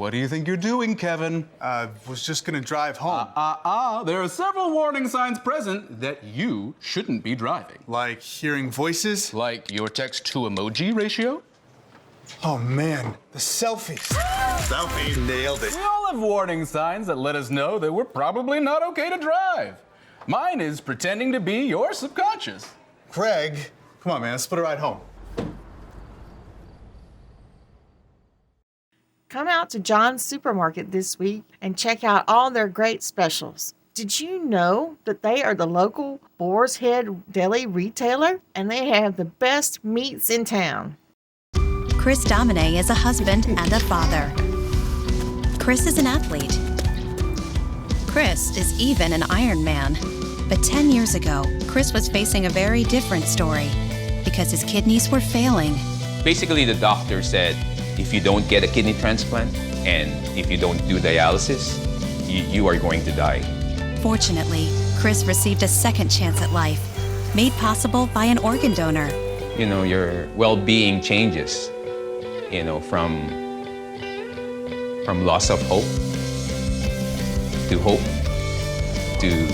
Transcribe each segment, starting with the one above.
What do you think you're doing, Kevin? Was just gonna drive home. There are several warning signs present that you shouldn't be driving. Like hearing voices? Like your text-to-emoji ratio? Oh man, the selfies. Selfie, nailed it. We all have warning signs that let us know that we're probably not okay to drive. Mine is pretending to be your subconscious. Craig, come on man, let's split a ride home. Come out to John's Supermarket this week and check out all their great specials. Did you know that they are the local Boar's Head deli retailer and they have the best meats in town? Chris Domine is a husband and a father. Chris is an athlete. Chris is even an Ironman. But 10 years ago, Chris was facing a very different story because his kidneys were failing. Basically, the doctor said, if you don't get a kidney transplant and if you don't do dialysis, you are going to die. Fortunately, Chris received a second chance at life, made possible by an organ donor. You know, your well-being changes, you know, from loss of hope to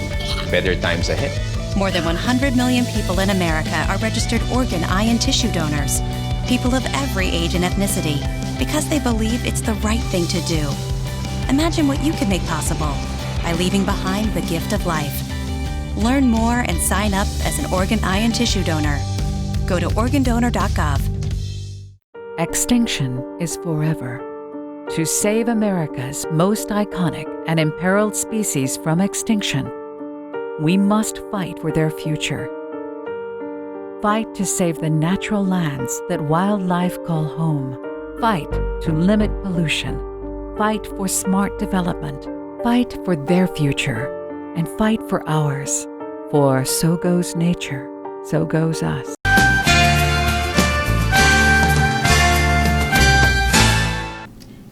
better times ahead. More than 100 million people in America are registered organ, eye, and tissue donors. People of every age and ethnicity, because they believe it's the right thing to do. Imagine what you can make possible by leaving behind the gift of life. Learn more and sign up as an organ, eye, and tissue donor. Go to organdonor.gov. Extinction is forever. To save America's most iconic and imperiled species from extinction, we must fight for their future. Fight to save the natural lands that wildlife call home. Fight to limit pollution. Fight for smart development. Fight for their future. And fight for ours. For so goes nature, so goes us.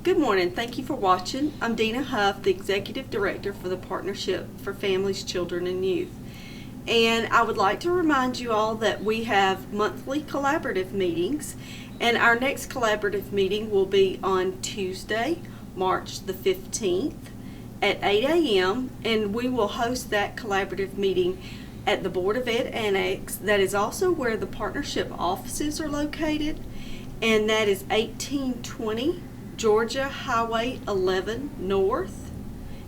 Good morning. Thank you for watching. I'm Dina Huff, the Executive Director for the Partnership for Families, Children, and Youth. And I would like to remind you all that we have monthly collaborative meetings, and our next collaborative meeting will be on Tuesday, March the 15th at 8 a.m. and we will host that collaborative meeting at the Board of Ed Annex. That is also where the partnership offices are located, and that is 1820 Georgia Highway 11 North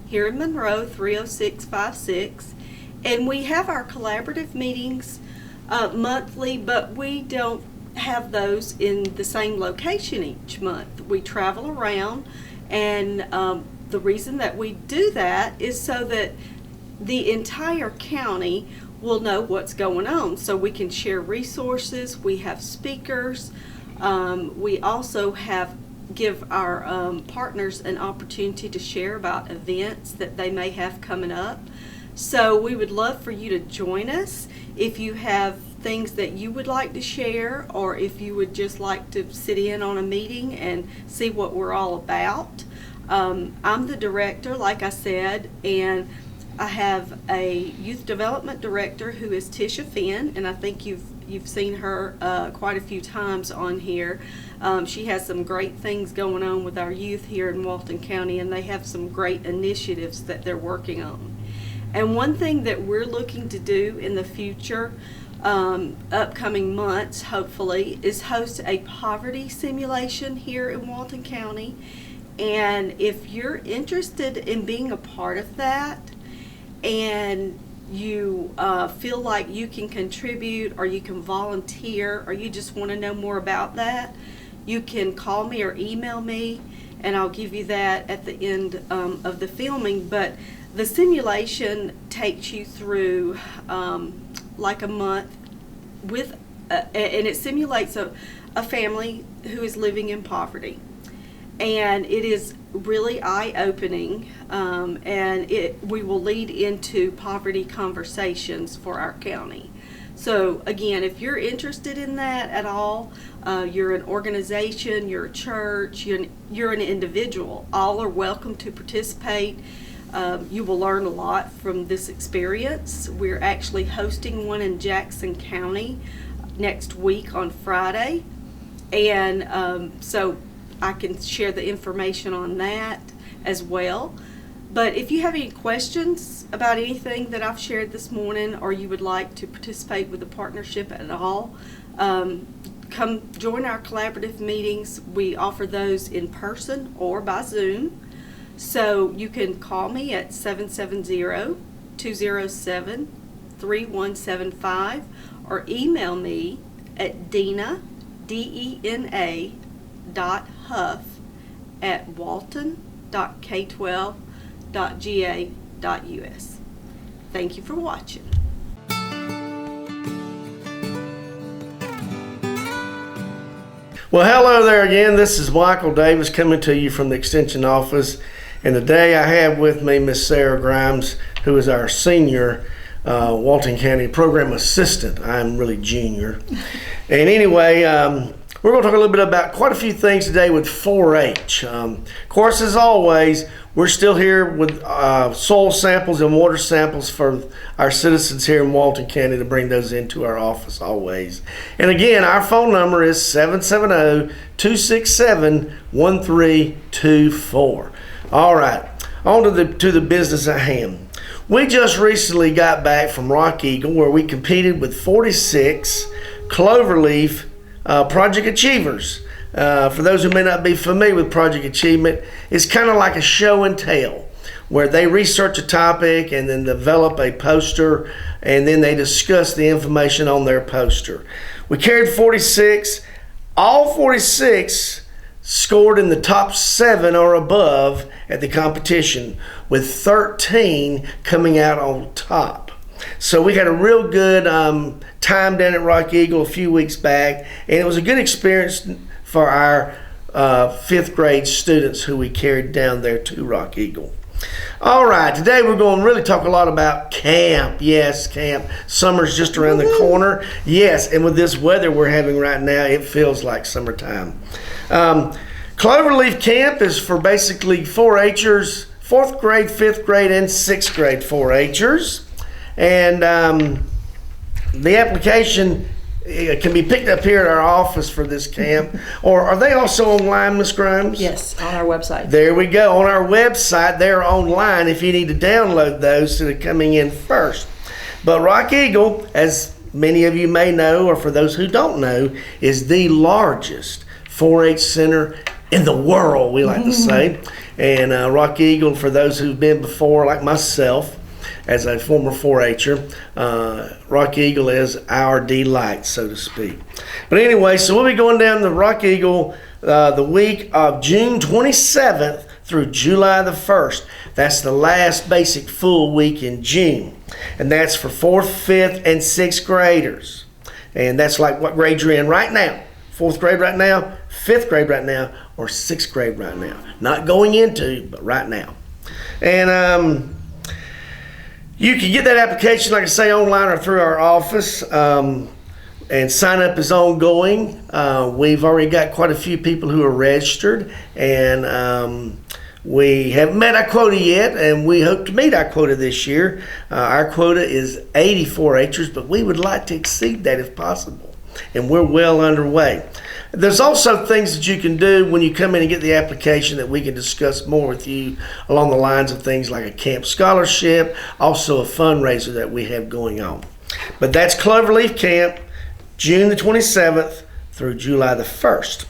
here in Monroe 30656. And we have our collaborative meetings monthly, but we don't have those in the same location each month. We travel around, and the reason that we do that is so that the entire county will know what's going on, so we can share resources. We have speakers. We also give our partners an opportunity to share about events that they may have coming up. So we would love for you to join us if you have things that you would like to share, or if you would just like to sit in on a meeting and see what we're all about. I'm the director, like I said, and I have a youth development director who is Tisha Finn, and I think you've seen her quite a few times on here. She has some great things going on with our youth here in Walton County, and they have some great initiatives that they're working on. And one thing that we're looking to do in the future, upcoming months hopefully, is host a poverty simulation here in Walton County. And if you're interested in being a part of that, and you feel like you can contribute, or you can volunteer, or you just want to know more about that, you can call me or email me, and I'll give you that at the end of the filming. But the simulation takes you through like a month with, and it simulates a family who is living in poverty. And it is really eye-opening, and we will lead into poverty conversations for our county. So again, if you're interested in that at all, you're an organization, you're a church, you're an individual, all are welcome to participate. You will learn a lot from this experience. We're actually hosting one in Jackson County next week on Friday, and so I can share the information on that as well. But if you have any questions about anything that I've shared this morning, or you would like to participate with the partnership at all, come join our collaborative meetings. We offer those in person or by Zoom. So you can call me at 770-207-3175 or email me at Dena, DENA, .huff@walton.k12.ga.us. Thank you for watching. Well, hello there again. This is Michael Davis coming to you from the Extension Office. And today I have with me Miss Sarah Grimes, who is our senior Walton County Program Assistant. I'm really junior. And anyway, we're going to talk a little bit about quite a few things today with 4-H. Of course, as always, we're still here with soil samples and water samples for our citizens here in Walton County to bring those into our office always. And again, our phone number is 770-267-1324. All right, on to the business at hand. We just recently got back from Rock Eagle, where we competed with 46 Cloverleaf Project Achievers. For those who may not be familiar with Project Achievement, it's kind of like a show and tell, where they research a topic and then develop a poster, and then they discuss the information on their poster. We carried 46. All 46 scored in the top 7 or above at the competition, with 13 coming out on top. So we had a real good time down at Rock Eagle a few weeks back, and it was a good experience for our 5th grade students who we carried down there to Rock Eagle. All right, today we're going to really talk a lot about camp. Yes, camp. Summer's just around the corner. Yes, and with this weather we're having right now, it feels like summertime. Cloverleaf Camp is for basically 4-H'ers, 4th grade, 5th grade, and 6th grade 4-H'ers. And the application can be picked up here at our office for this camp. Or are they also online, Ms. Grimes? Yes, on our website. There we go. On our website, they're online if you need to download those so they're coming in first. But Rock Eagle, as many of you may know, or for those who don't know, is the largest 4-H center in the world, we like to say. And Rock Eagle, for those who've been before, like myself, as a former 4-H'er, Rock Eagle is our delight, so to speak. But anyway, so we'll be going down to Rock Eagle the week of June 27th through July the 1st. That's the last basic full week in June. And that's for 4th, 5th, and 6th graders. And that's like what grade you're in right now. 4th grade right now, 5th grade right now, or 6th grade right now. Not going into, but right now. And you can get that application, like I say, online or through our office. And sign up is ongoing. We've already got quite a few people who are registered, and we haven't met our quota yet, and we hope to meet our quota this year. Our quota is 84 H'ers, but we would like to exceed that if possible. And we're well underway. There's also things that you can do when you come in and get the application that we can discuss more with you along the lines of things like a camp scholarship, also a fundraiser that we have going on. But that's Cloverleaf Camp, June the 27th through July the 1st.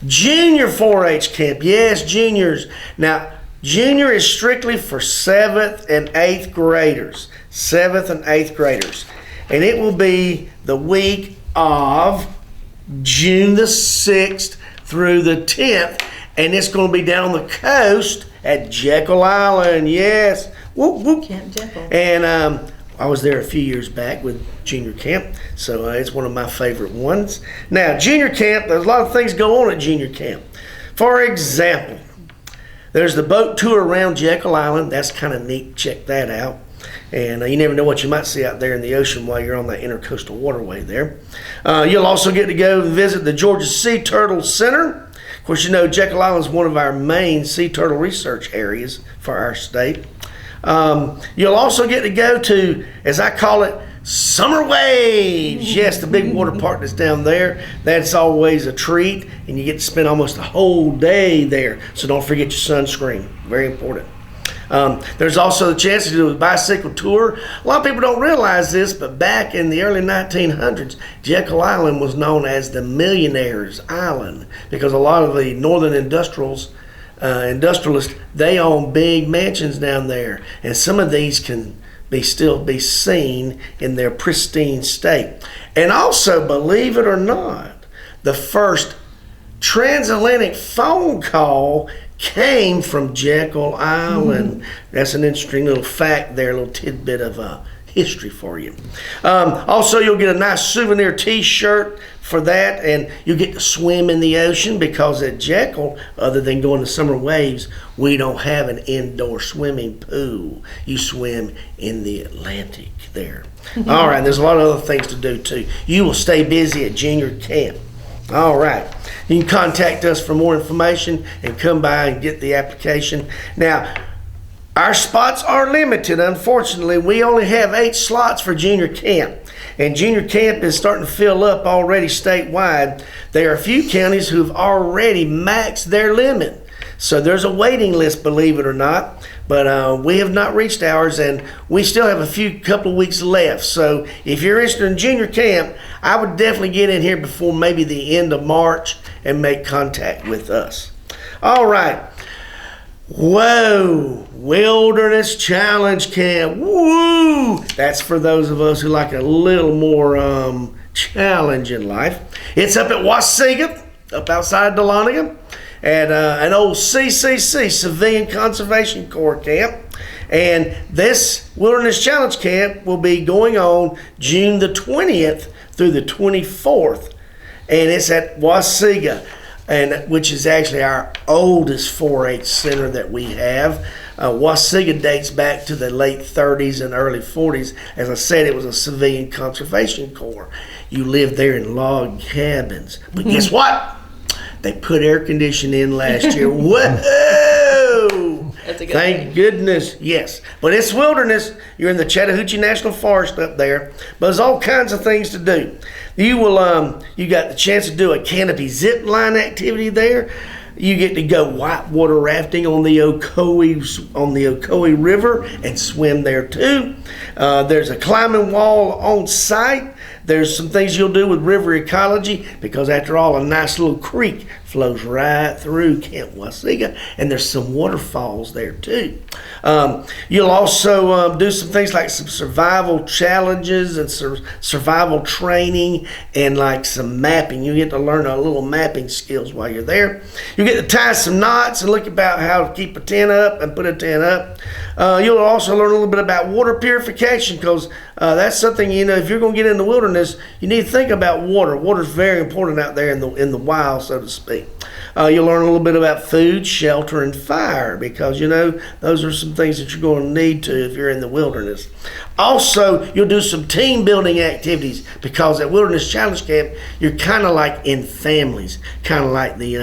Junior 4-H Camp, yes, juniors. Now, junior is strictly for 7th and 8th graders. 7th and 8th graders. And it will be the week of June the 6th through the 10th. And it's going to be down on the coast at Jekyll Island. Yes. Whoop, whoop. Camp Jekyll. And I was there a few years back with junior camp. So it's one of my favorite ones. Now, junior camp, there's a lot of things go on at junior camp. For example, there's the boat tour around Jekyll Island. That's kind of neat. Check that out. And you never know what you might see out there in the ocean while you're on that intercoastal waterway there. You'll also get to go visit the Georgia Sea Turtle Center. Of course, you know Jekyll Island is one of our main sea turtle research areas for our state. You'll also get to go to, as I call it, Summer Waves. Yes, the big water park that's down there. That's always a treat, and you get to spend almost a whole day there. So don't forget your sunscreen. Very important. There's also the chance to do a bicycle tour. A lot of people don't realize this, but back in the early 1900s, Jekyll Island was known as the Millionaire's Island because a lot of the northern industrialists, they own big mansions down there, and some of these can still be seen in their pristine state. And also, believe it or not, the first transatlantic phone call came from Jekyll Island. That's an interesting little fact there, a little tidbit of history for you. Also, you'll get a nice souvenir t-shirt for that, and you get to swim in the ocean because at Jekyll, other than going to Summer Waves, we don't have an indoor swimming pool. You swim in the Atlantic there. All right, there's a lot of other things to do too. You will stay busy at junior camp. All right. You can contact us for more information and come by and get the application. Now, our spots are limited. Unfortunately, we only have 8 slots for junior camp. And junior camp is starting to fill up already statewide. There are a few counties who've already maxed their limit. So there's a waiting list, believe it or not. But we have not reached ours, and we still have a couple of weeks left. So if you're interested in junior camp, I would definitely get in here before maybe the end of March and make contact with us. All right. Whoa, Wilderness Challenge Camp. Woo! That's for those of us who like a little more challenge in life. It's up at Wasaga, up outside Dahlonega, at an old CCC, Civilian Conservation Corps camp. And this Wilderness Challenge Camp will be going on June the 20th through the 24th. And it's at Wasaga, which is actually our oldest 4-H center that we have. Wasaga dates back to the late 30s and early 40s. As I said, it was a Civilian Conservation Corps. You lived there in log cabins. But guess what? They put air conditioning in last year. Whoa! That's a good Thank thing. goodness, yes. But it's wilderness. You're in the Chattahoochee National Forest up there. But there's all kinds of things to do. You got the chance to do a canopy zip line activity there. You get to go whitewater rafting on the Ocoee River and swim there too. There's a climbing wall on site. There's some things you'll do with river ecology because after all, a nice little creek flows right through Camp Wasaga, and there's some waterfalls there too. You'll also do some things like some survival challenges and survival training and like some mapping. You get to learn a little mapping skills while you're there. You get to tie some knots and look about how to keep a tent up and put a tent up. You'll also learn a little bit about water purification because that's something, if you're going to get in the wilderness, you need to think about water. Water is very important out there in the wild, so to speak. You'll learn a little bit about food, shelter, and fire because, those are some things that you're going to need to if you're in the wilderness. Also, you'll do some team building activities because at Wilderness Challenge Camp, you're kind of like in families, kind of like the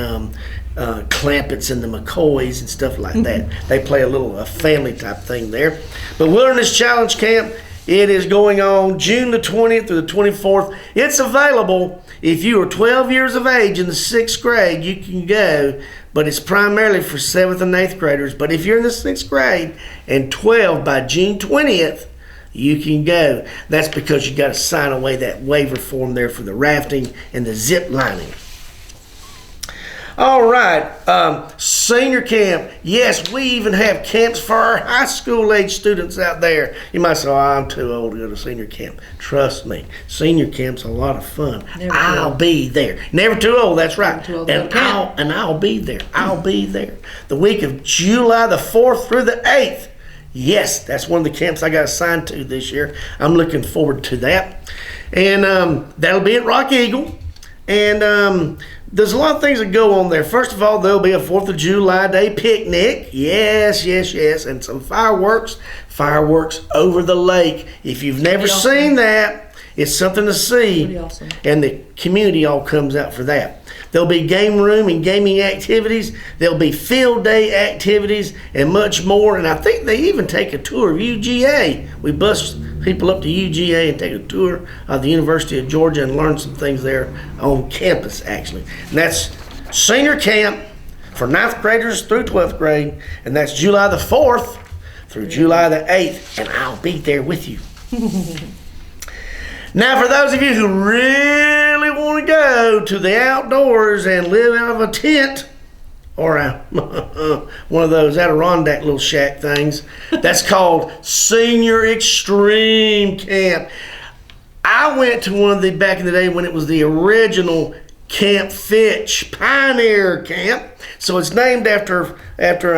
Clampetts and the McCoys and stuff like that. They play a family type thing there. But Wilderness Challenge Camp, it is going on June the 20th through the 24th. It's available if you are 12 years of age in the 6th grade, you can go, but it's primarily for 7th and 8th graders. But if you're in the 6th grade and 12 by June 20th, you can go. That's because you got to sign away that waiver form there for the rafting and the zip lining. All right, senior camp. Yes, we even have camps for our high school age students out there. You might say, I'm too old to go to senior camp. Trust me, senior camp's a lot of fun. I'll be there. Never too old, that's right. Never too old And to go camp. I'll be there. I'll be there. The week of July the 4th through the 8th. Yes, that's one of the camps I got assigned to this year. I'm looking forward to that. And that'll be at Rock Eagle. And there's a lot of things that go on there. First of all, there'll be a 4th of July Day picnic. Yes. And some fireworks over the lake. If you've never seen that, It's something to see. Pretty awesome. And the community all comes out for that. There'll be game room and gaming activities. There'll be field day activities and much more. And I think they even take a tour of UGA. We bus people up to UGA and take a tour of the University of Georgia and learn some things there on campus, actually. And that's senior camp for 9th graders through 12th grade. And that's July the 4th through July the 8th. And I'll be there with you. Now, for those of you who really want to go to the outdoors and live out of a tent or one of those Adirondack little shack things, that's called Senior Extreme Camp. I went to one of the, back in the day when it was the original Camp Fitch Pioneer Camp. So it's named after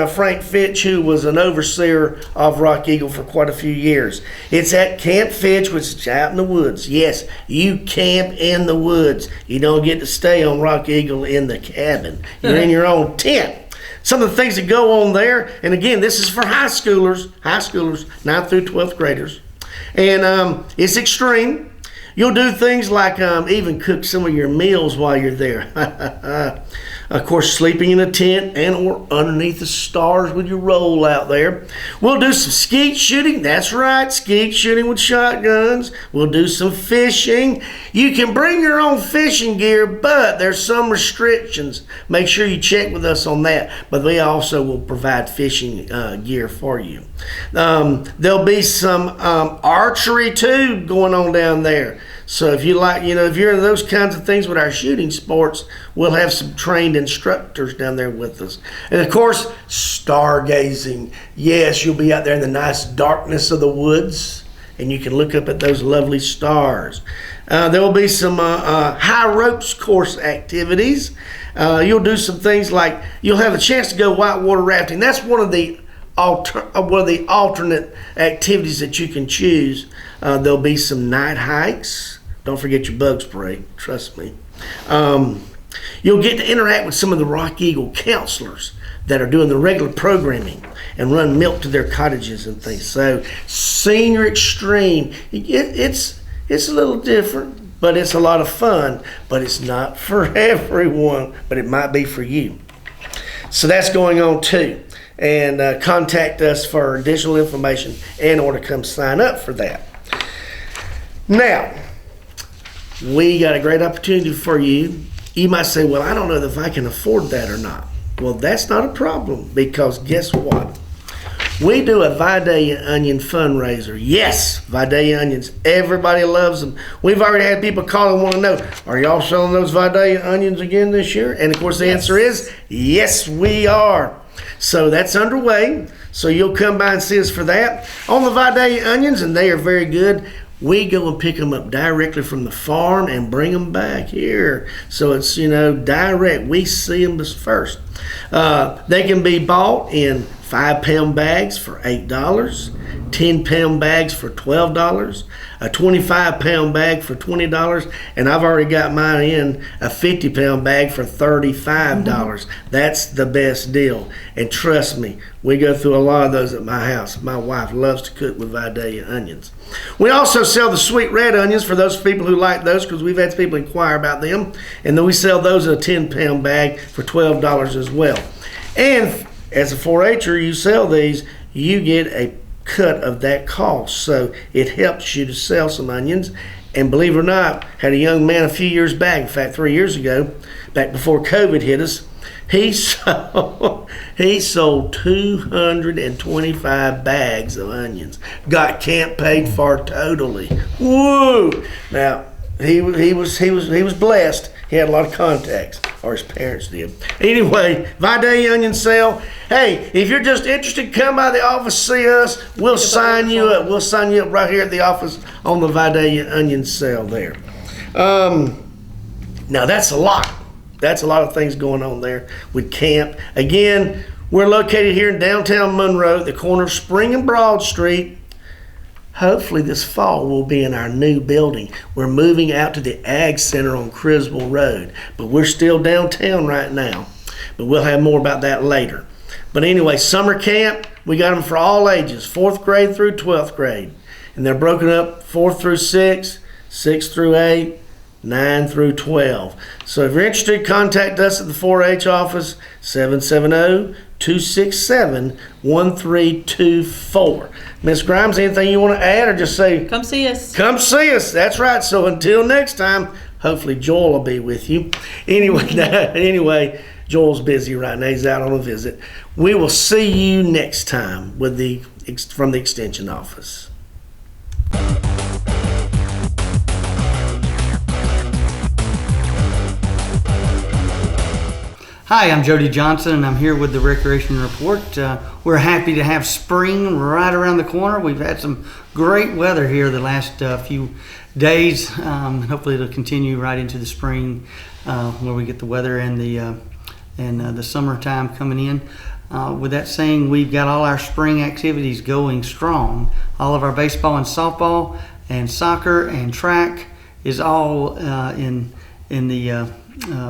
Frank Fitch, who was an overseer of Rock Eagle for quite a few years. It's at Camp Fitch, which is out in the woods. Yes, you camp in the woods. You don't get to stay on Rock Eagle in the cabin. You're in your own tent. Some of the things that go on there, and again, this is for high schoolers, 9th through 12th graders. And it's extreme. You'll do things like even cook some of your meals while you're there. Of course, sleeping in a tent and or underneath the stars with your roll out there. We'll do some skeet shooting. That's right, skeet shooting with shotguns. We'll do some fishing. You can bring your own fishing gear, but there's some restrictions. Make sure you check with us on that. But we also will provide fishing gear for you. There'll be some archery too going on down there. So if you like, if you're into those kinds of things with our shooting sports, we'll have some trained instructors down there with us. And of course, stargazing. Yes, you'll be out there in the nice darkness of the woods, and you can look up at those lovely stars. There will be some high ropes course activities. You'll do some things like you'll have a chance to go whitewater rafting. That's one of the alternate activities that you can choose. There'll be some night hikes. Don't forget your bug spray, trust me. You'll get to interact with some of the Rock Eagle counselors that are doing the regular programming and run milk to their cottages and things. So Senior Extreme, it's a little different, but it's a lot of fun, but it's not for everyone, but it might be for you. So that's going on too. And contact us for additional information and or to come sign up for that. Now, we got a great opportunity for you. You might say, well, I don't know if I can afford that or not. Well, that's not a problem, because guess what? We do a Vidalia onion fundraiser. Yes, Vidalia onions. Everybody loves them. We've already had people call and want to know, are y'all selling those Vidalia onions again this year? And of course the answer is, yes, we are. So that's underway. So you'll come by and see us for that. On the Vidalia onions, and they are very good, we go and pick them up directly from the farm and bring them back here. So it's, direct. We see them first. They can be bought in 5-pound bags for $8, 10-pound bags for $12, a 25-pound bag for $20, and I've already got mine in a 50-pound bag for $35. That's the best deal. And trust me, we go through a lot of those at my house. My wife loves to cook with Vidalia onions. We also sell the sweet red onions for those people who like those, because we've had people inquire about them. And then we sell those in a 10-pound bag for $12 as well. And as a 4-H'er, you sell these, you get a cut of that cost. So it helps you to sell some onions. And believe it or not, had a young man a few years back, in fact 3 years ago, back before COVID hit us, he sold 225 bags of onions. Got camp paid for totally. Woo! Now he was blessed. He had a lot of contacts, or his parents did. Anyway, Vidalia onion sale. Hey, if you're just interested, come by the office, see us. We'll sign you up. We'll sign you up right here at the office on the Vidalia onion sale there. Now that's a lot. That's a lot of things going on there with camp. Again, we're located here in downtown Monroe, the corner of Spring and Broad Street. Hopefully this fall we'll be in our new building. We're moving out to the Ag Center on Criswell Road, but we're still downtown right now. But we'll have more about that later. But anyway, summer camp, we got them for all ages, 4th grade through 12th grade. And they're broken up 4th through 6th, 6 through 8, 9 through 12. So if you're interested, contact us at the 4-H office, 770-267-1324. Miss Grimes, anything you want to add, or just say? Come see us. Come see us. That's right. So until next time, hopefully Joel will be with you. Anyway, Joel's busy right now. He's out on a visit. We will see you next time from the Extension office. Hi, I'm Jody Johnson, and I'm here with the Recreation Report. We're happy to have spring right around the corner. We've had some great weather here the last few days. Hopefully it'll continue right into the spring where we get the weather and the summertime coming in. With that saying, we've got all our spring activities going strong. All of our baseball and softball and soccer and track is all in the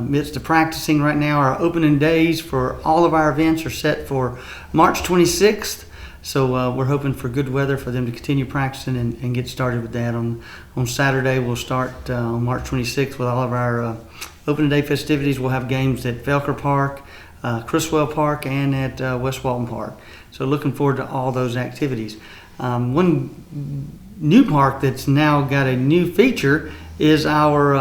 midst of practicing right now. Our opening days for all of our events are set for March 26th. So we're hoping for good weather for them to continue practicing and get started with that. On Saturday, we'll start on March 26th with all of our opening day festivities. We'll have games at Felker Park, Criswell Park, and at West Walton Park. So looking forward to all those activities. One new park that's now got a new feature is our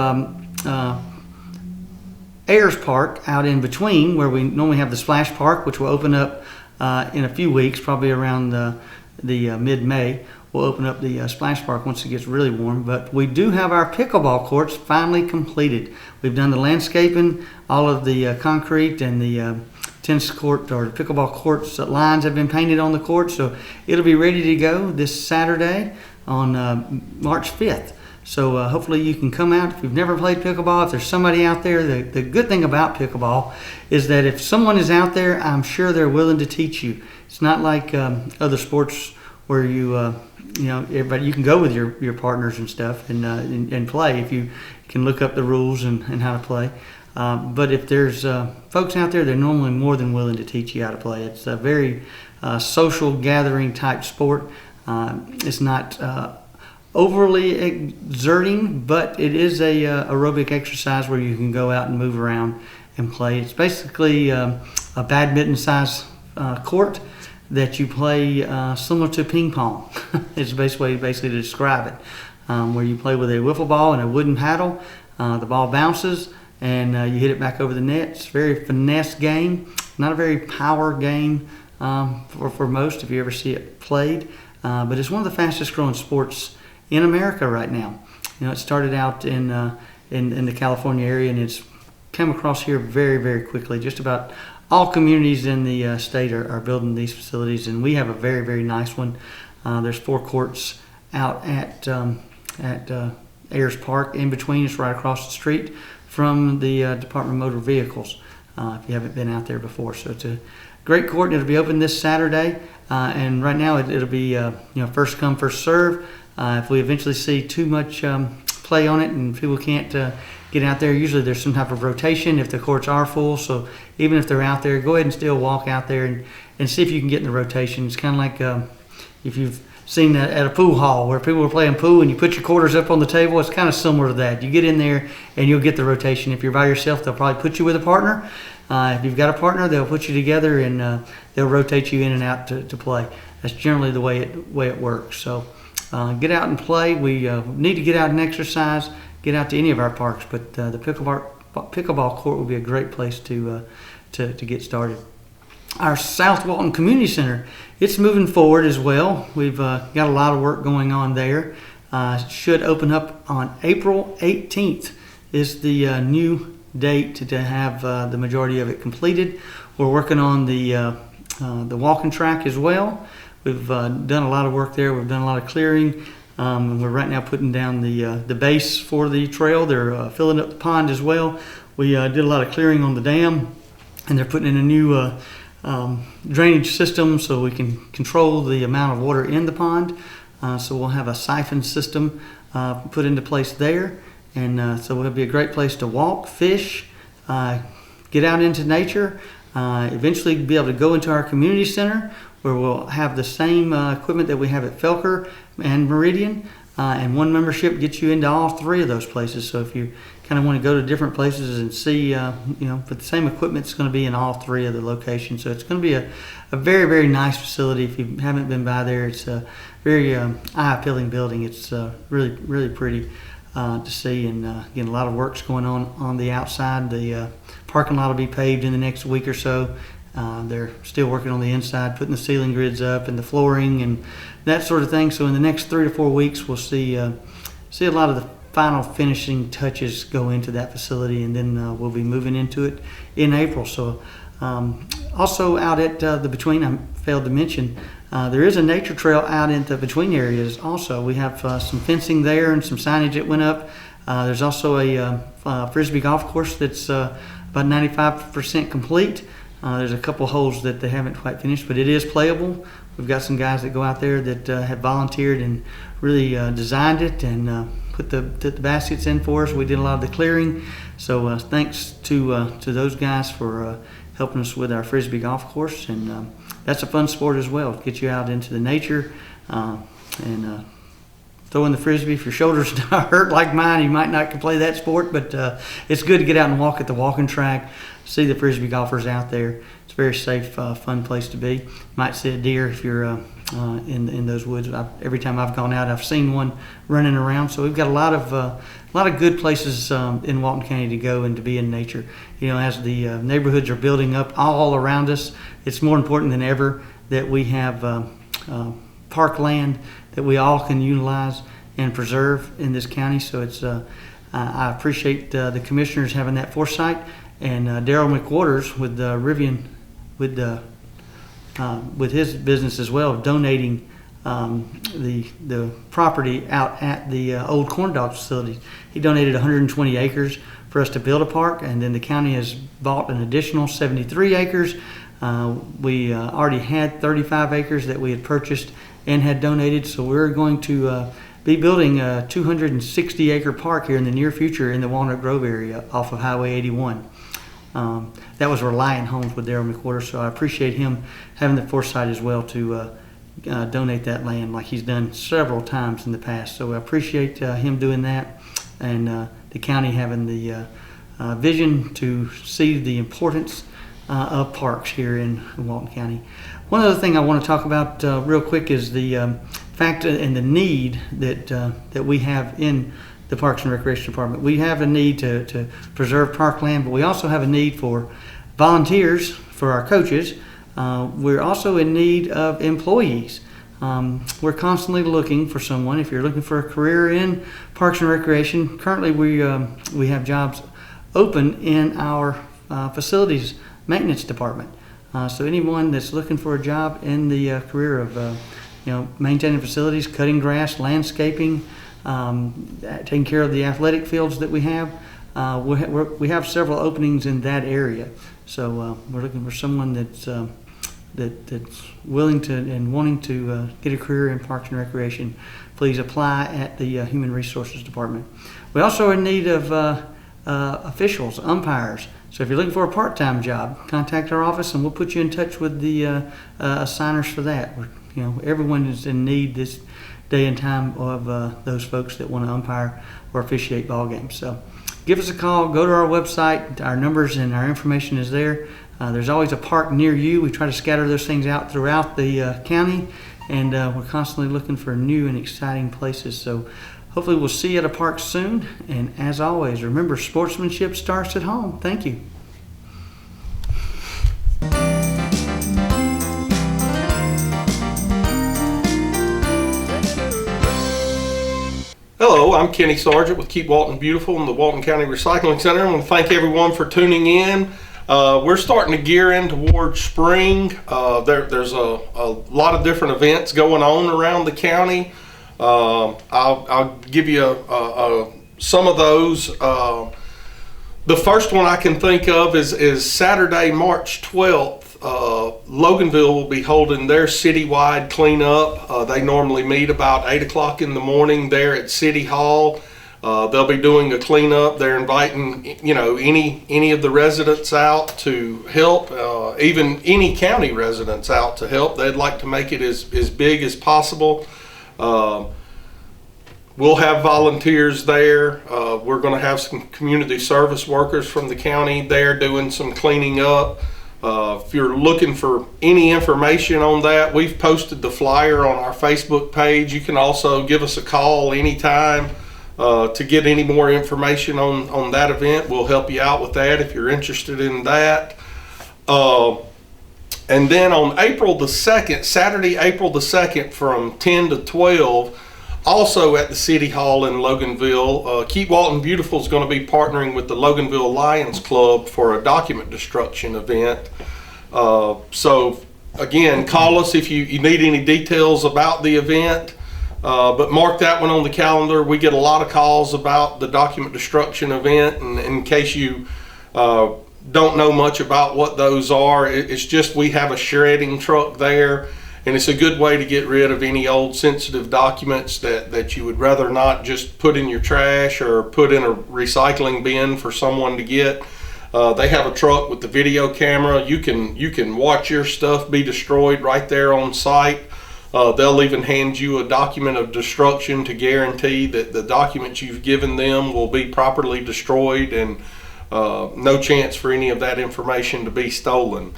Ayers Park out in between, where we normally have the Splash Park, which will open up in a few weeks, probably around the mid-May. We'll open up the Splash Park once it gets really warm. But we do have our pickleball courts finally completed. We've done the landscaping, all of the concrete, and the tennis court or the pickleball courts lines have been painted on the court. So it'll be ready to go this Saturday on March 5th. So hopefully you can come out. If you've never played pickleball, if there's somebody out there, the good thing about pickleball is that if someone is out there, I'm sure they're willing to teach you. It's not like other sports where everybody, you can go with your partners and stuff and play if you can look up the rules and how to play. But if there's folks out there, they're normally more than willing to teach you how to play. It's a very social gathering type sport. It's not overly exerting, but it is a aerobic exercise where you can go out and move around and play. It's basically a badminton size court that you play similar to ping pong. It's the best way basically to describe it, where you play with a wiffle ball and a wooden paddle. The ball bounces and you hit it back over the net. It's a very finesse game, not a very power game for most if you ever see it played, but it's one of the fastest growing sports in America right now. It started out in the California area, and it's come across here very, very quickly. Just about all communities in the state are building these facilities, and we have a very, very nice one. There's 4 courts out at Ayers Park. In between, it's right across the street from the Department of Motor Vehicles, if you haven't been out there before. So it's a great court, and it'll be open this Saturday. And right now, it'll be first come, first serve. If we eventually see too much play on it and people can't get out there, usually there's some type of rotation if the courts are full. So even if they're out there, go ahead and still walk out there and see if you can get in the rotation. It's kind of like if you've seen that at a pool hall where people are playing pool and you put your quarters up on the table. It's kind of similar to that. You get in there and you'll get the rotation. If you're by yourself, they'll probably put you with a partner. If you've got a partner, they'll put you together and they'll rotate you in and out to play. That's generally the way it works. So get out and play. We need to get out and exercise, get out to any of our parks, but the pickleball court will be a great place to get started. Our South Walton Community Center, it's moving forward as well. We've got a lot of work going on there. Should open up on April 18th is the new date to have the majority of it completed. We're working on the walking track as well. We've done a lot of work there. We've done a lot of clearing. We're right now putting down the base for the trail. They're filling up the pond as well. We did a lot of clearing on the dam, and they're putting in a new drainage system so we can control the amount of water in the pond. So we'll have a siphon system put into place there, and so it'll be a great place to walk, fish, get out into nature, eventually be able to go into our community center where we'll have the same equipment that we have at Felker and Meridian. and one membership gets you into all three of those places. So if you kind of want to go to different places and see, but the same equipment's going to be in all three of the locations. So it's going to be a very, very nice facility. If you haven't been by there, it's a very eye-appealing building. It's really, really pretty to see, and again, a lot of work's going on the outside. The parking lot will be paved in the next week or so. They're still working on the inside, putting the ceiling grids up and the flooring and that sort of thing. So in the next 3 to 4 weeks, we'll see a lot of the final finishing touches go into that facility, and then we'll be moving into it in April. So also out at the Between, I failed to mention, there is a nature trail out in the Between areas also. We have some fencing there and some signage that went up. There's also a Frisbee golf course that's about 95% complete. There's a couple holes that they haven't quite finished, but it is playable. We've got some guys that go out there that have volunteered and really designed it and put the baskets in for us. We did a lot of the clearing. So thanks to those guys for helping us with our Frisbee golf course. And that's a fun sport as well. Get you out into the nature and throwing the Frisbee. If your shoulder's not hurt like mine, you might not can play that sport, but it's good to get out and walk at the walking track, see the Frisbee golfers out there. It's a very safe, fun place to be. You might see a deer if you're in those woods. Every time I've gone out, I've seen one running around. So we've got a lot of good places in Walton County to go and to be in nature. You know, as the neighborhoods are building up all around us, it's more important than ever that we have park land that we all can utilize and preserve in this county. So it's I appreciate the commissioners having that foresight, and Daryl McWaters with Rivian with his business as well, donating the property out at the old corn dog facility. He donated 120 acres for us to build a park, and then the county has bought an additional 73 acres. We already had 35 acres that we had purchased and had donated, so we're going to be building a 260 acre park here in the near future in the Walnut Grove area off of Highway 81. That was Reliant Homes with Daryl McWhorter, so I appreciate him having the foresight as well to donate that land like he's done several times in the past. So I appreciate him doing that, and the county having the vision to see the importance of parks here in Walton County. One other thing I want to talk about real quick is the fact and the need that we have in the Parks and Recreation Department. We have a need to preserve parkland, but we also have a need for volunteers for our coaches. We're also in need of employees. We're constantly looking for someone. If you're looking for a career in Parks and Recreation, currently we have jobs open in our facilities maintenance department. So anyone that's looking for a job in the career of maintaining facilities, cutting grass, landscaping, taking care of the athletic fields that we have, we have several openings in that area. So we're looking for someone that's willing to and wanting to get a career in Parks and Recreation. Please apply at the Human Resources Department. We also are in need of officials, umpires. So if you're looking for a part-time job, contact our office and we'll put you in touch with the assigners for that. Everyone is in need this day and time of those folks that want to umpire or officiate ball games. So give us a call, go to our website, our numbers and our information is there. There's always a park near you. We try to scatter those things out throughout the county, and we're constantly looking for new and exciting places. So hopefully we'll see you at a park soon. And as always, remember, sportsmanship starts at home. Thank you. Hello, I'm Kenny Sargent with Keep Walton Beautiful and the Walton County Recycling Center. I want to thank everyone for tuning in. We're starting to gear in towards spring. There's a lot of different events going on around the county. I'll give you some of those. The first one I can think of is Saturday, March 12th. Loganville will be holding their citywide cleanup. They normally meet about 8 o'clock in the morning there at City Hall. They'll be doing a cleanup. They're inviting any of the residents out to help, even any county residents out to help. They'd like to make it as big as possible. We'll have volunteers there. We're going to have some community service workers from the county there doing some cleaning up. If you're looking for any information on that, we've posted the flyer on our Facebook page. You can also give us a call anytime to get any more information on that event. We'll help you out with that if you're interested in that. And then on April the 2nd, Saturday, April the 2nd from 10 to 12, also at the City Hall in Loganville, Keep Walton Beautiful is going to be partnering with the Loganville Lions Club for a document destruction event. So again, call us if you need any details about the event, but mark that one on the calendar. We get a lot of calls about the document destruction event, and in case you don't know much about what those are, it's just we have a shredding truck there, and it's a good way to get rid of any old sensitive documents that you would rather not just put in your trash or put in a recycling bin for someone to get. They have a truck with the video camera. You can watch your stuff be destroyed right there on site. They'll even hand you a document of destruction to guarantee that the documents you've given them will be properly destroyed, and no chance for any of that information to be stolen.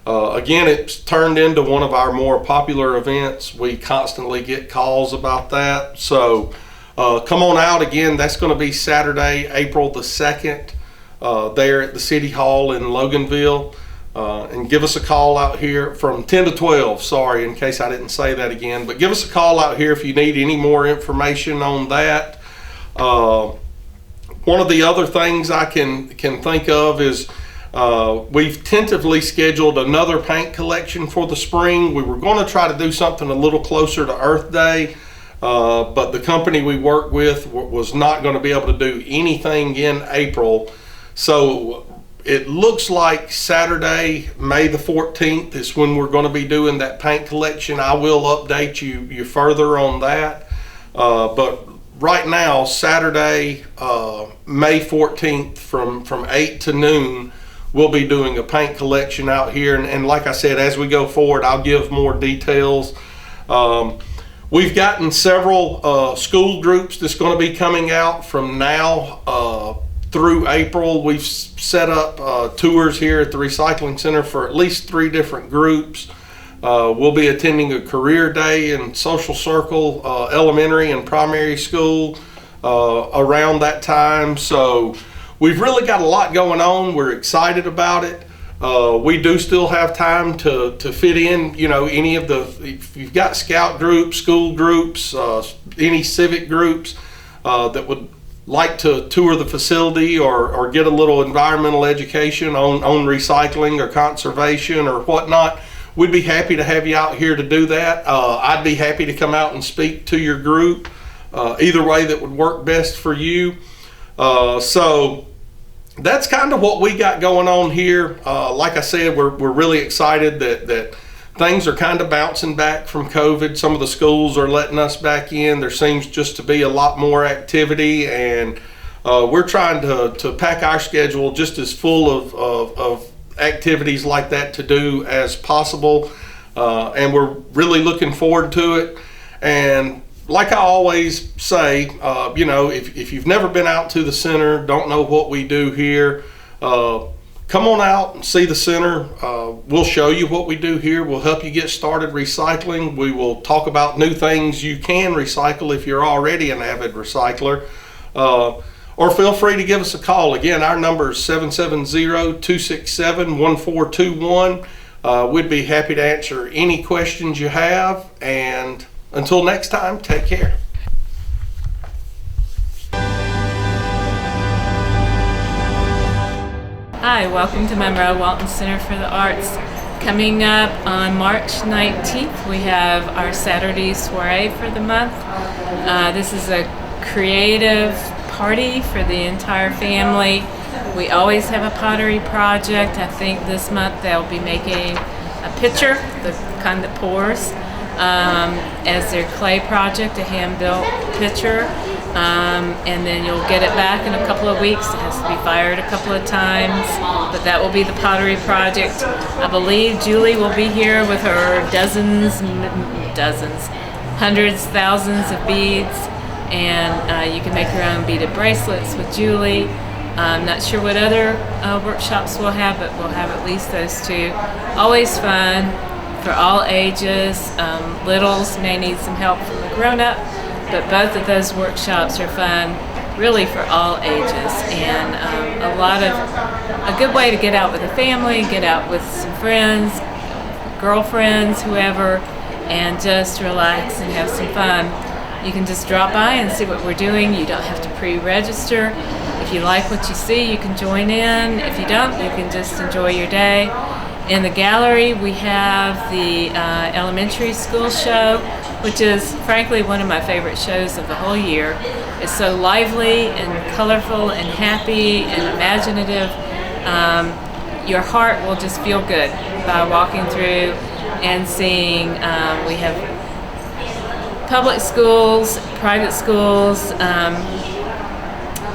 Again, it's turned into one of our more popular events. We constantly get calls about that. So come on out. Again, that's going to be Saturday, April the 2nd, there at the City Hall in Loganville. And give us a call out here from 10 to 12, sorry, in case I didn't say that again. But give us a call out here if you need any more information on that. One of the other things I can think of is we've tentatively scheduled another paint collection for the spring. We were going to try to do something a little closer to Earth Day, but the company we work with was not going to be able to do anything in April. So it looks like Saturday, May the 14th is when we're going to be doing that paint collection. I will update you further on that. But right now, Saturday, May 14th from 8 to noon, we'll be doing a paint collection out here. And like I said, as we go forward, I'll give more details. We've gotten several school groups that's going to be coming out from now through April. We've set up tours here at the Recycling Center for at least 3 different groups. We'll be attending a career day in Social Circle Elementary and Primary School around that time. So we've really got a lot going on. We're excited about it. We do still have time to fit in, any of if you've got scout groups, school groups, any civic groups that would like to tour the facility or get a little environmental education on recycling or conservation or whatnot. We'd be happy to have you out here to do that. I'd be happy to come out and speak to your group. Either way that would work best for you. So that's kind of what we got going on here. Like I said, we're really excited that things are kind of bouncing back from COVID. Some of the schools are letting us back in. There seems just to be a lot more activity, and we're trying to pack our schedule just as full of activities like that to do as possible, and we're really looking forward to it. And like I always say, if you've never been out to the center, don't know what we do here, come on out and see the center. We'll show you what we do here. We'll help you get started recycling. We will talk about new things you can recycle if you're already an avid recycler. Or feel free to give us a call. Again, our number is 770-267-1421. We'd be happy to answer any questions you have. And until next time, take care. Hi, welcome to Monroe Walton Center for the Arts. Coming up on March 19th, we have our Saturday soiree for the month. This is a creative party for the entire family. We always have a pottery project. I think this month they'll be making a pitcher, the kind that pours, as their clay project, a hand-built pitcher. And then you'll get it back in a couple of weeks. It has to be fired a couple of times, but that will be the pottery project. I believe Julie will be here with her hundreds, thousands of beads. and you can make your own beaded bracelets with Julie. I'm not sure what other workshops we'll have, but we'll have at least those two. Always fun for all ages. Littles may need some help from a grown-up, but both of those workshops are fun, really for all ages, and a good way to get out with a family, get out with some friends, girlfriends, whoever, and just relax and have some fun. You can just drop by and see what we're doing. You don't have to pre-register. If you like what you see, you can join in. If you don't, you can just enjoy your day. In the gallery, we have the elementary school show, which is frankly one of my favorite shows of the whole year. It's so lively and colorful and happy and imaginative. Your heart will just feel good by walking through and seeing. We have public schools, private schools.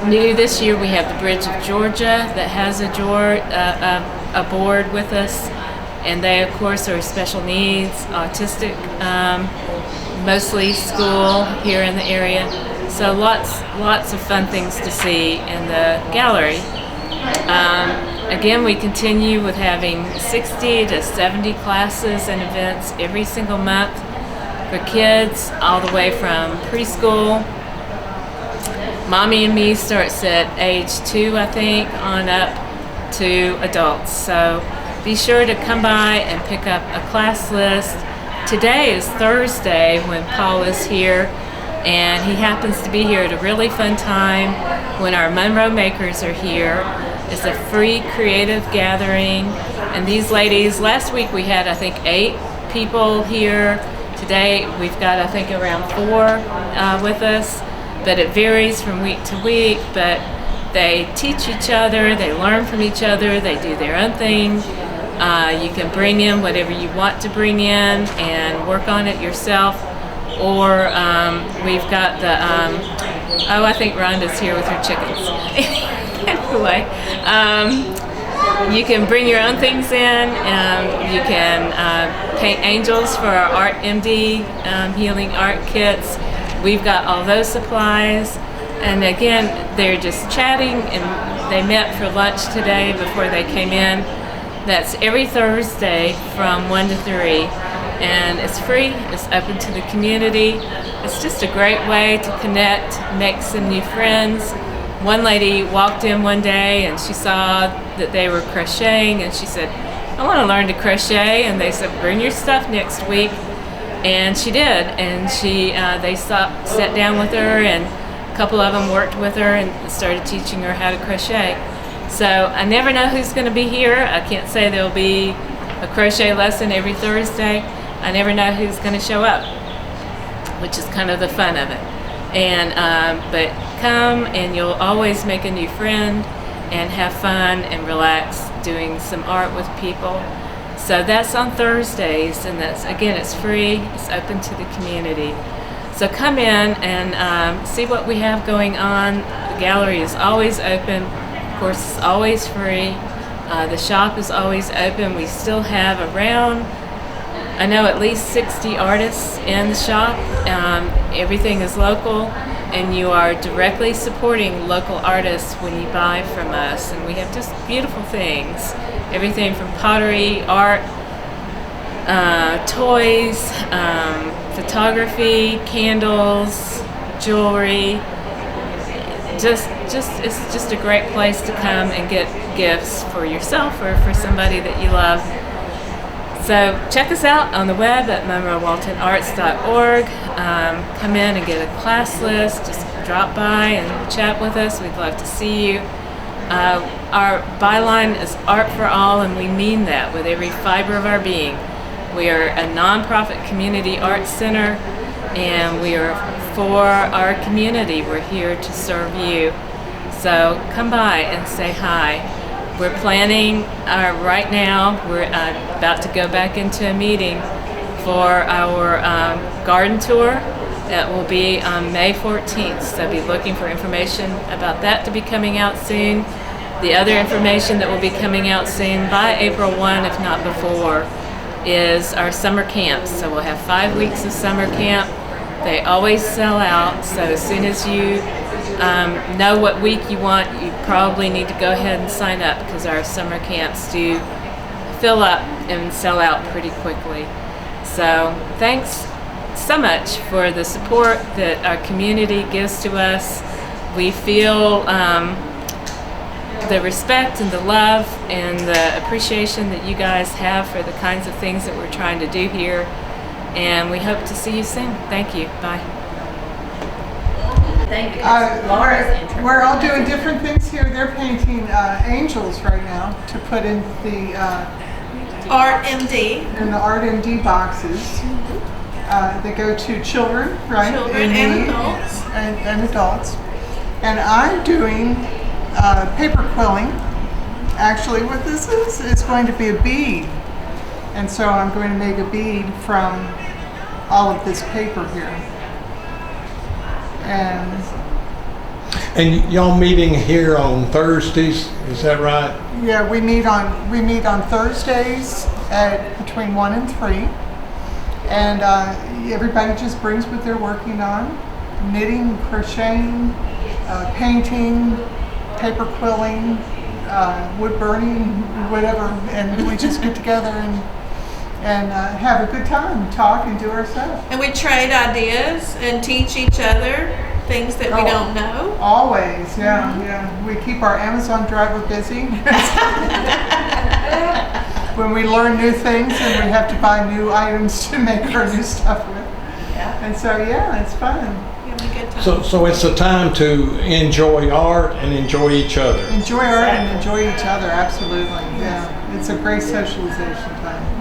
New this year, we have the Bridge of Georgia that has a board with us, and they, of course, are special needs, autistic, mostly school here in the area. So lots of fun things to see in the gallery. Again, we continue with having 60 to 70 classes and events every single month for kids, all the way from preschool. Mommy and Me starts at age 2, I think, on up to adults. So be sure to come by and pick up a class list. Today is Thursday when Paul is here, and he happens to be here at a really fun time when our Monroe Makers are here. It's a free creative gathering, and these ladies, last week we had I think 8 people here. Today we've got I think around 4 with us, but it varies from week to week. But they teach each other, they learn from each other, they do their own thing. You can bring in whatever you want to bring in and work on it yourself. Or we've got the, I think Rhonda's here with her chickens. Anyway, you can bring your own things in. You can paint angels for our Art MD healing art kits. We've got all those supplies. And again, they're just chatting, and they met for lunch today before they came in. That's every Thursday from 1 to 3. And it's free, it's open to the community. It's just a great way to connect, make some new friends. One lady walked in one day and she saw that they were crocheting, and she said, I want to learn to crochet. And they said, bring your stuff next week. And she did, and they sat down with her, and a couple of them worked with her and started teaching her how to crochet. So I never know who's going to be here. I can't say there'll be a crochet lesson every Thursday. I never know who's going to show up, which is kind of the fun of it. And but come, and you'll always make a new friend and have fun and relax doing some art with people. So that's on Thursdays, and that's, again, it's free, it's open to the community. So come in and see what we have going on. The gallery is always open. Of course, it's always free. The shop is always open. We still have around, I know, at least 60 artists in the shop. Everything is local, and you are directly supporting local artists when you buy from us. And we have just beautiful things. Everything from pottery, art, toys, photography, candles, jewelry. It's just a great place to come and get gifts for yourself or for somebody that you love. So check us out on the web at monroewaltonarts.org. Come in and get a class list. Just drop by and chat with us. We'd love to see you. Our byline is Art for All, and we mean that with every fiber of our being. We are a nonprofit community arts center, and we are for our community. We're here to serve you. So come by and say hi. We're planning right now, we're about to go back into a meeting for our garden tour that will be on May 14th. So be looking for information about that to be coming out soon. The other information that will be coming out soon by April 1, if not before, is our summer camps. So we'll have 5 weeks of summer camp They always sell out, so as soon as you know what week you want, you probably need to go ahead and sign up because our summer camps do fill up and sell out pretty quickly. So thanks so much for the support that our community gives to us. We feel the respect and the love and the appreciation that you guys have for the kinds of things that we're trying to do here. And we hope to see you soon. Thank you. Bye. Thank you. Laura's we're all doing different things here. They're painting angels right now to put in the Art MD. In the Art MD boxes. They go to children, right? Children and adults. And adults. And I'm doing paper quilling. Actually, what this is going to be a bead. And so I'm going to make a bead from all of this paper here. And y'all meeting here on Thursdays, is that right? Yeah, we meet on Thursdays at between 1 and 3. And everybody just brings what they're working on. Knitting, crocheting, painting, paper quilling, wood burning, whatever, and we just get together and have a good time, talk and do our stuff. And we trade ideas and teach each other things that we don't know. Always, yeah. We keep our Amazon driver busy. When we learn new things and we have to buy new items to make our new stuff with. Yeah. And so, yeah, it's fun. So it's a time to enjoy art and enjoy each other. Enjoy art and enjoy each other, absolutely. Yeah, it's a great socialization time.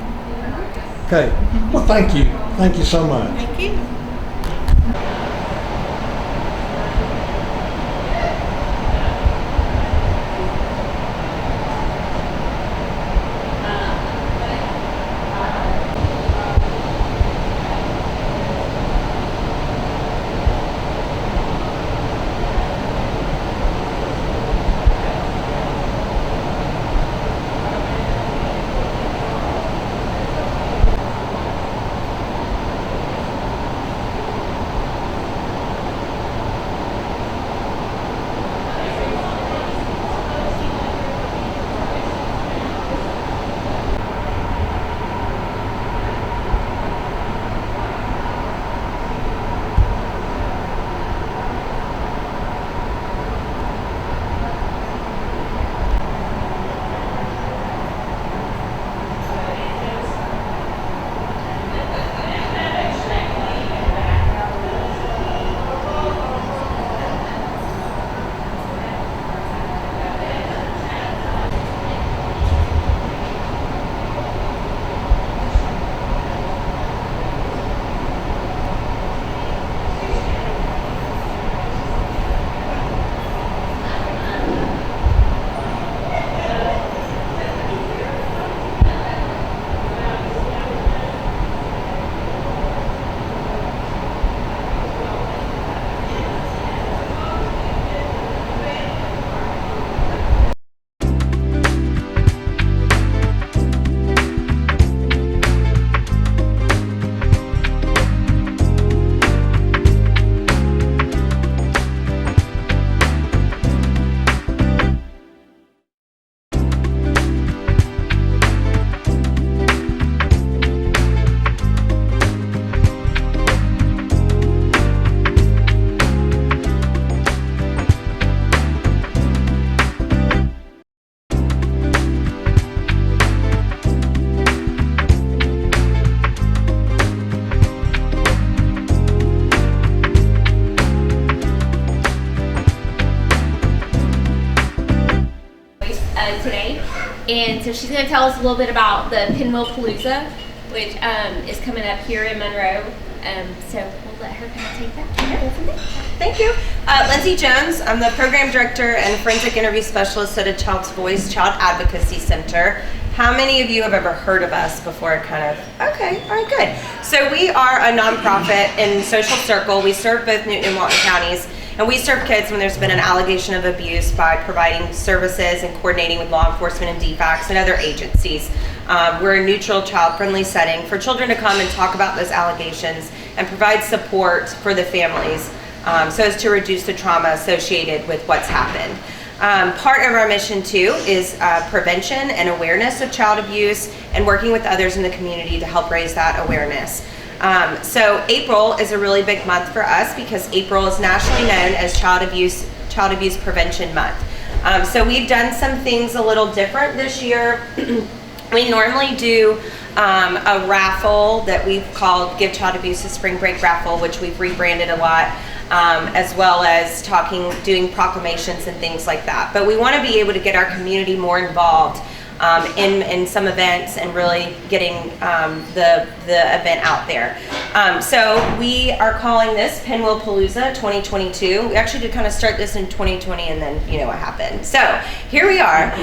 Okay. Well, thank you. Thank you so much. Thank you. And so she's going to tell us a little bit about the Pinwheel Palooza, which is coming up here in Monroe. So we'll let her kind of take that. Thank you. Lindsay Jones. I'm the Program Director and Forensic Interview Specialist at A Child's Voice Child Advocacy Center. How many of you have ever heard of us before? Okay, all right, good. So we are a nonprofit in Social Circle. We serve both Newton and Walton counties. And we serve kids when there's been an allegation of abuse by providing services and coordinating with law enforcement and DFACS and other agencies. We're a neutral, child-friendly setting for children to come and talk about those allegations and provide support for the families so as to reduce the trauma associated with what's happened. Part of our mission too is prevention and awareness of child abuse and working with others in the community to help raise that awareness. So April is a really big month for us because April is nationally known as Child Abuse Prevention Month. So we've done some things a little different this year. We normally do a raffle that we've called Give Child Abuse a Spring Break Raffle, which we've rebranded a lot, as well as doing proclamations and things like that. But we want to be able to get our community more involved in some events and really getting the event out there. So we are calling this Pinwheel Palooza 2022. We actually did kind of start this in 2020 and then you know what happened. So here we are.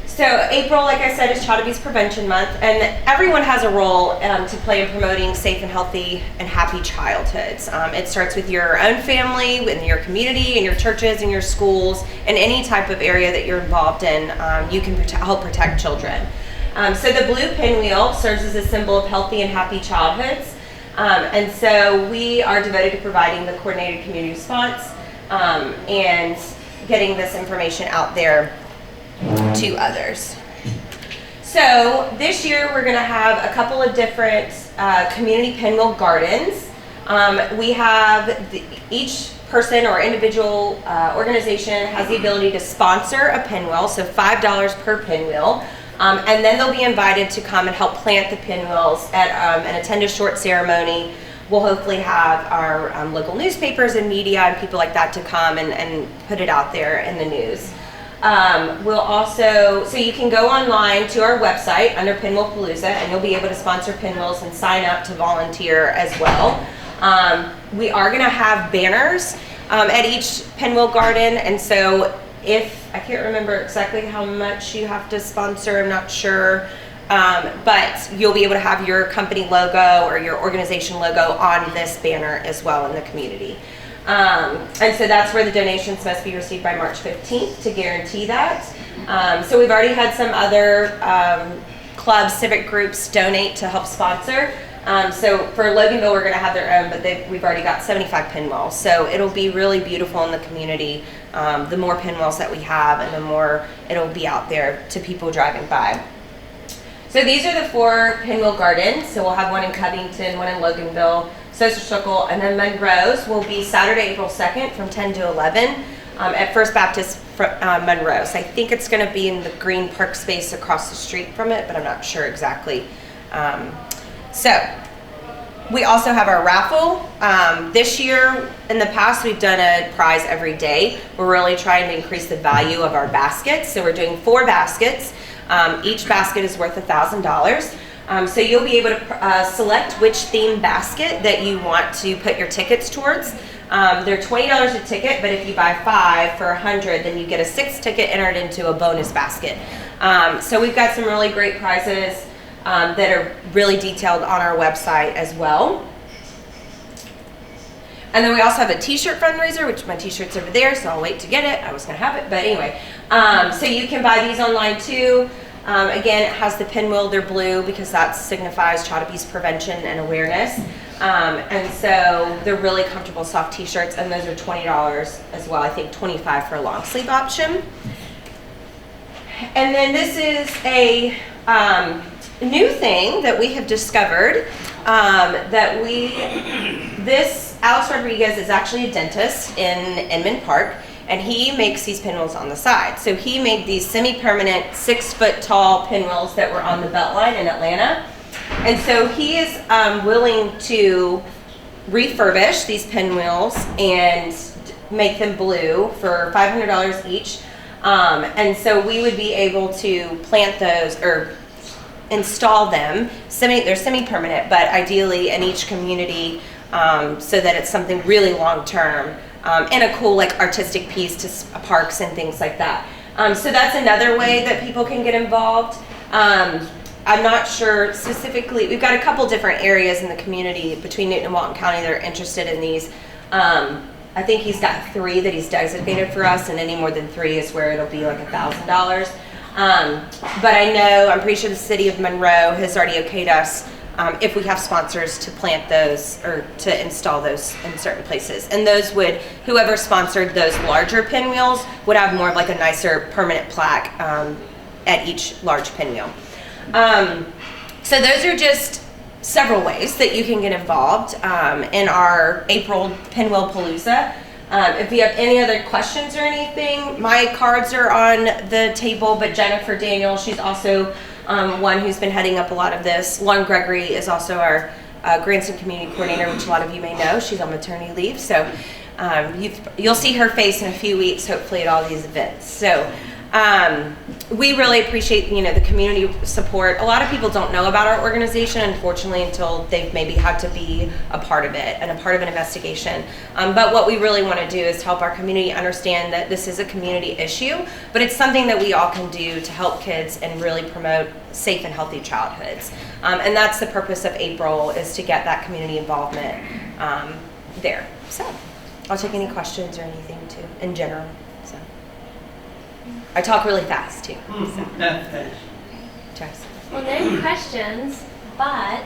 So April, like I said, is Child Abuse Prevention Month, and everyone has a role to play in promoting safe and healthy and happy childhoods. It starts with your own family, in your community, in your churches, in your schools, and any type of area that you're involved in. You can help protect children. So the blue pinwheel serves as a symbol of healthy and happy childhoods, and so we are devoted to providing the coordinated community response and getting this information out there to others. So this year we're going to have a couple of different community pinwheel gardens. We have each person or individual organization has the ability to sponsor a pinwheel, so $5 per pinwheel, and then they'll be invited to come and help plant the pinwheels at and attend a short ceremony. We'll hopefully have our local newspapers and media and people like that to come and put it out there in the news. We'll also, so you can go online to our website under Pinwheel Palooza and you'll be able to sponsor pinwheels and sign up to volunteer as well. We are going to have banners at each pinwheel garden, and so I can't remember exactly how much you have to sponsor, I'm not sure, but you'll be able to have your company logo or your organization logo on this banner as well in the community. And so that's where the donations must be received by March 15th to guarantee that. So we've already had some other clubs, civic groups donate to help sponsor. So for Loganville, we're going to have their own, but we've already got 75 pinwheels. So it'll be really beautiful in the community. The more pinwheels that we have and the more it'll be out there to people driving by. So these are the 4 pinwheel gardens. So we'll have one in Covington, one in Loganville, Social Circle, and then Monroe's will be Saturday, April 2nd from 10 to 11 at First Baptist Monroe's. I think it's going to be in the green park space across the street from it, but I'm not sure exactly. So we also have our raffle. This year, in the past, we've done a prize every day. We're really trying to increase the value of our baskets. So we're doing 4 baskets. Each basket is worth $1,000. So you'll be able to select which theme basket that you want to put your tickets towards. They're $20 a ticket, but if you buy 5 for $100, then you get a 6th ticket entered into a bonus basket. So we've got some really great prizes that are really detailed on our website as well. And then we also have a t-shirt fundraiser, which my t-shirt's over there, so I'll wait to get it. I was gonna have it, but anyway. So you can buy these online too. Again, it has the pinwheel, they're blue because that signifies child abuse prevention and awareness. And so they're really comfortable soft t-shirts, and those are $20 as well. I think $25 for a long sleeve option. And then this is a new thing that we have discovered Alex Rodriguez is actually a dentist in Inman Park, and he makes these pinwheels on the side. So he made these semi-permanent 6-foot tall pinwheels that were on the Beltline in Atlanta. And so he is willing to refurbish these pinwheels and make them blue for $500 each. And so we would be able to plant those or install them. They're semi-permanent, but ideally in each community so that it's something really long-term and a cool like artistic piece to parks and things like that. So that's another way that people can get involved. I'm not sure specifically, we've got a couple different areas in the community between Newton and Walton County that are interested in these. I think he's got 3 that he's designated for us, and any more than 3 is where it'll be like $1,000. But I know, I'm pretty sure the city of Monroe has already okayed us if we have sponsors to plant those or to install those in certain places. And those would, whoever sponsored those larger pinwheels would have more of like a nicer permanent plaque at each large pinwheel. So those are just several ways that you can get involved in our April Pinwheel Palooza. If you have any other questions or anything, my cards are on the table, but Jennifer Daniel, she's also one who's been heading up a lot of this. Lauren Gregory is also our Grandson Community Coordinator, which a lot of you may know. She's on maternity leave, so you'll see her face in a few weeks, hopefully, at all these events. So we really appreciate, the community support. A lot of people don't know about our organization, unfortunately, until they've maybe had to be a part of it and a part of an investigation. But what we really want to do is help our community understand that this is a community issue, but it's something that we all can do to help kids and really promote safe and healthy childhoods. And that's the purpose of April, is to get that community involvement there. So I'll take any questions or anything too, in general. I talk really fast too. So. Well, no questions, but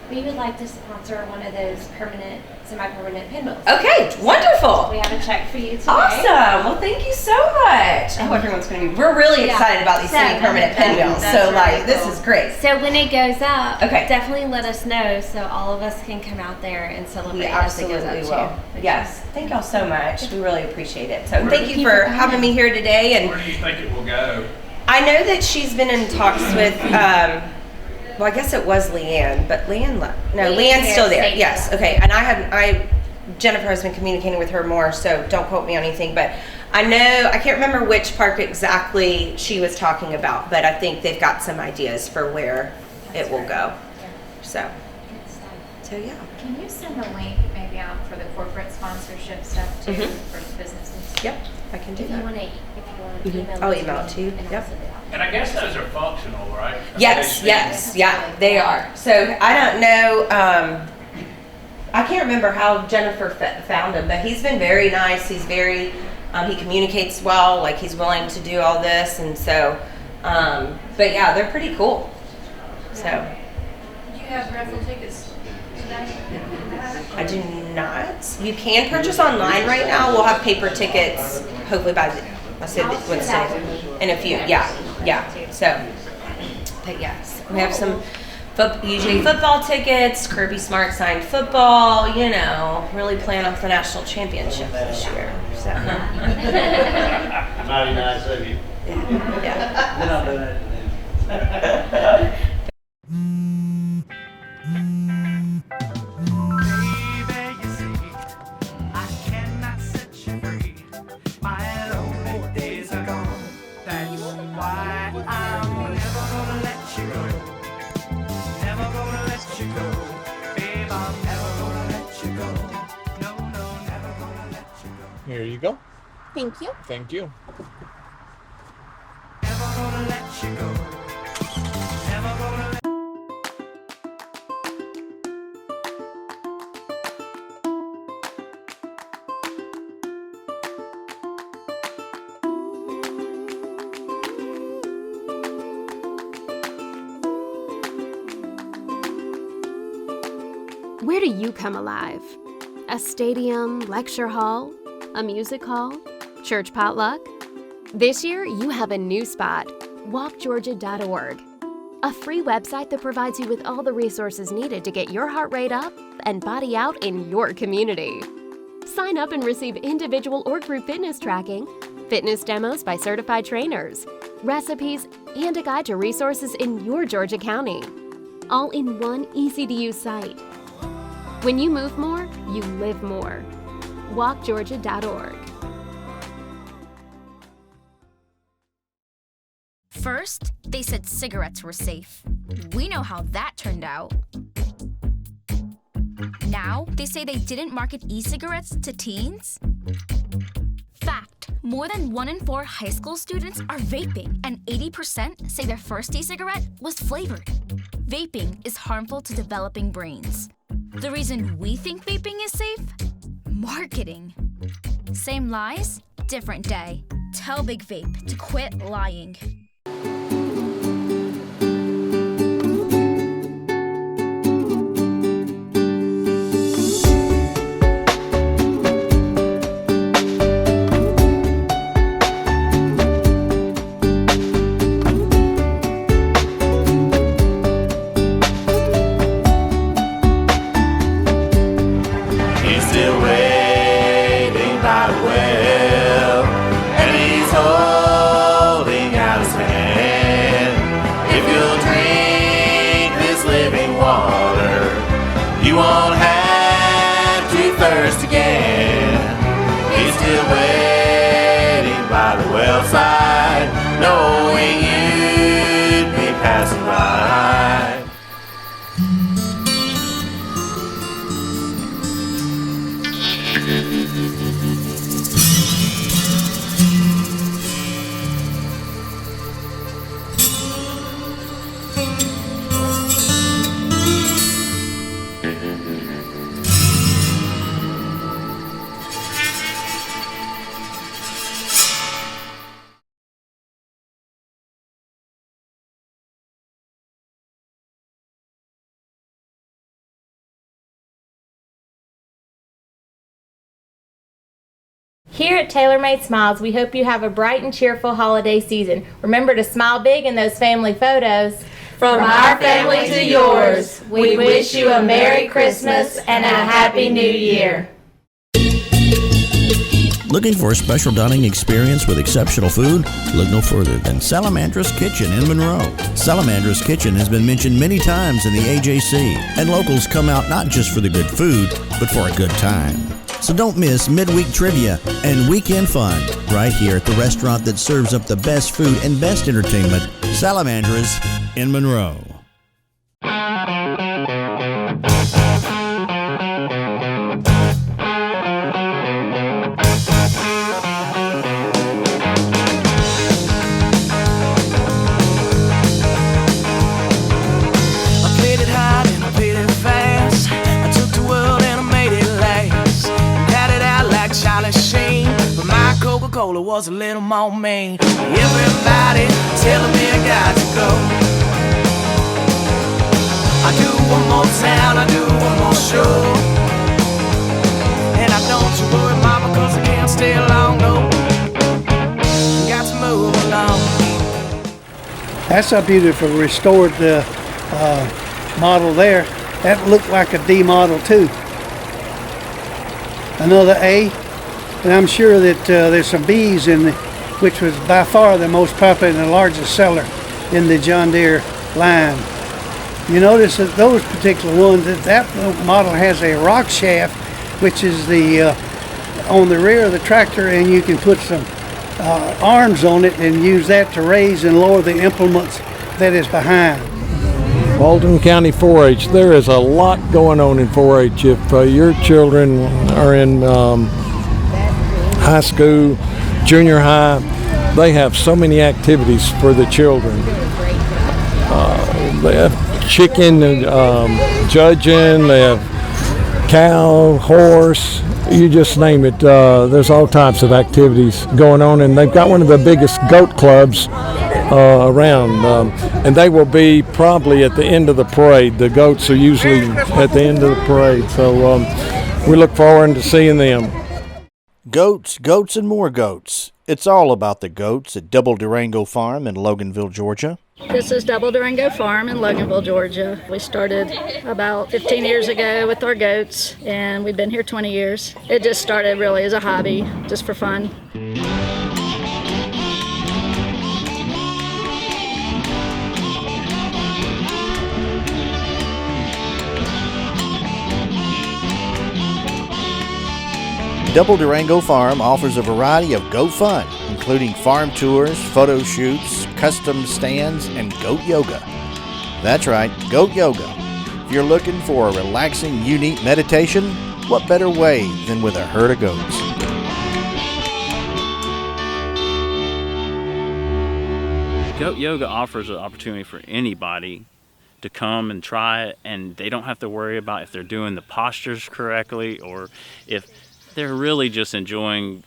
we would like to sponsor one of those permanent, semi-permanent pinwheels. Okay, wonderful. We have a check for you today. Awesome. Well, thank you so much. I hope everyone's going to be. We're really excited about these semi-permanent pinwheels. So, really this is great. So when it goes up, okay, definitely let us know so all of us can come out there and celebrate. We absolutely will. Yes. Thank y'all so much. We really appreciate it. So thank you for having me here today. And where do you think it will go? I know that she's been in talks with. Well, I guess it was Leanne, but Leanne's still there. Yes. Okay. And Jennifer has been communicating with her more, so don't quote me on anything, but I know, I can't remember which park exactly she was talking about, but I think they've got some ideas for where it will go. So yeah. Can you send a link maybe out for the corporate sponsorship stuff too, for businesses? Yep, I can do that. If you want to email I'll email it to you. Yep. And I guess those are functional, right? Yes, yeah, they are. So I don't know, I can't remember how Jennifer found him, but he's been very nice. He's very, he communicates well, like he's willing to do all this, and so, but yeah, they're pretty cool. So. Do you have raffle tickets today? I do not. You can purchase online right now. We'll have paper tickets, hopefully by Wednesday, in a few, yeah. So, but yes, we have some UJ football tickets, Kirby Smart signed football, really playing off the national championship this year. So. Mighty nice of you. Yeah. Then I'll do that. Here you go. Thank you. Thank you. Where do you come alive? A stadium, lecture hall, a music hall, church potluck? This year, you have a new spot, walkgeorgia.org, a free website that provides you with all the resources needed to get your heart rate up and body out in your community. Sign up and receive individual or group fitness tracking, fitness demos by certified trainers, recipes, and a guide to resources in your Georgia County, all in one easy-to-use site. When you move more, you live more. walkgeorgia.org. First, they said cigarettes were safe. We know how that turned out. Now, they say they didn't market e-cigarettes to teens? Fact, more than 1 in 4 high school students are vaping, and 80% say their first e-cigarette was flavored. Vaping is harmful to developing brains. The reason we think vaping is safe? Marketing. Same lies, different day. Tell Big Vape to quit lying. You won't have to thirst again. He's still waiting by the well side, knowing you'd be passing by. Here at TaylorMade Smiles, we hope you have a bright and cheerful holiday season. Remember to smile big in those family photos. From our family to yours, we wish you a Merry Christmas and a Happy New Year. Looking for a special dining experience with exceptional food? Look no further than Salamandra's Kitchen in Monroe. Salamandra's Kitchen has been mentioned many times in the AJC, and locals come out not just for the good food, but for a good time. So don't miss midweek trivia and weekend fun right here at the restaurant that serves up the best food and best entertainment, Salamandra's in Monroe. Coca-Cola was a little more mean. Everybody telling me I got to go. I do one more town, I do one more show. And I don't you worry, mama, cause I can't stay long, no. Got to move along. That's a beautiful restored model there. That looked like a D model too. Another A. And I'm sure that there's some B's in which was by far the most popular and the largest seller in the John Deere line. You notice that those particular ones, that model has a rock shaft, which is the on the rear of the tractor, and you can put some arms on it and use that to raise and lower the implements that is behind. Walton County 4-H, there is a lot going on in 4-H. If your children are in high school, junior high, they have so many activities for the children. They have chicken judging, they have cow, horse, you just name it. There's all types of activities going on, and they've got one of the biggest goat clubs around, and they will be probably at the end of the parade. The goats are usually at the end of the parade, so we look forward to seeing them. Goats, goats, and more goats. It's all about the goats at Double Durango Farm in Loganville, Georgia. This is Double Durango Farm in Loganville, Georgia. We started about 15 years ago with our goats, and we've been here 20 years. It just started really as a hobby, just for fun. Double Durango Farm offers a variety of goat fun, including farm tours, photo shoots, custom stands, and goat yoga. That's right, goat yoga. If you're looking for a relaxing, unique meditation, what better way than with a herd of goats? Goat yoga offers an opportunity for anybody to come and try it, and they don't have to worry about if they're doing the postures correctly or if they're really just enjoying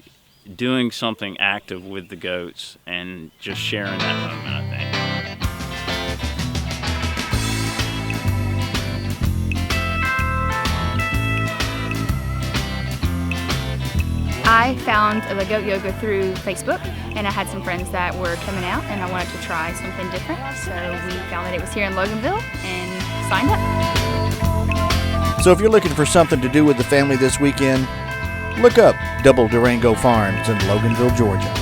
doing something active with the goats and just sharing that moment, I think. I found the goat yoga through Facebook, and I had some friends that were coming out and I wanted to try something different, so we found that it was here in Loganville and signed up. So if you're looking for something to do with the family this weekend, look up Double Durango Farms in Loganville, Georgia.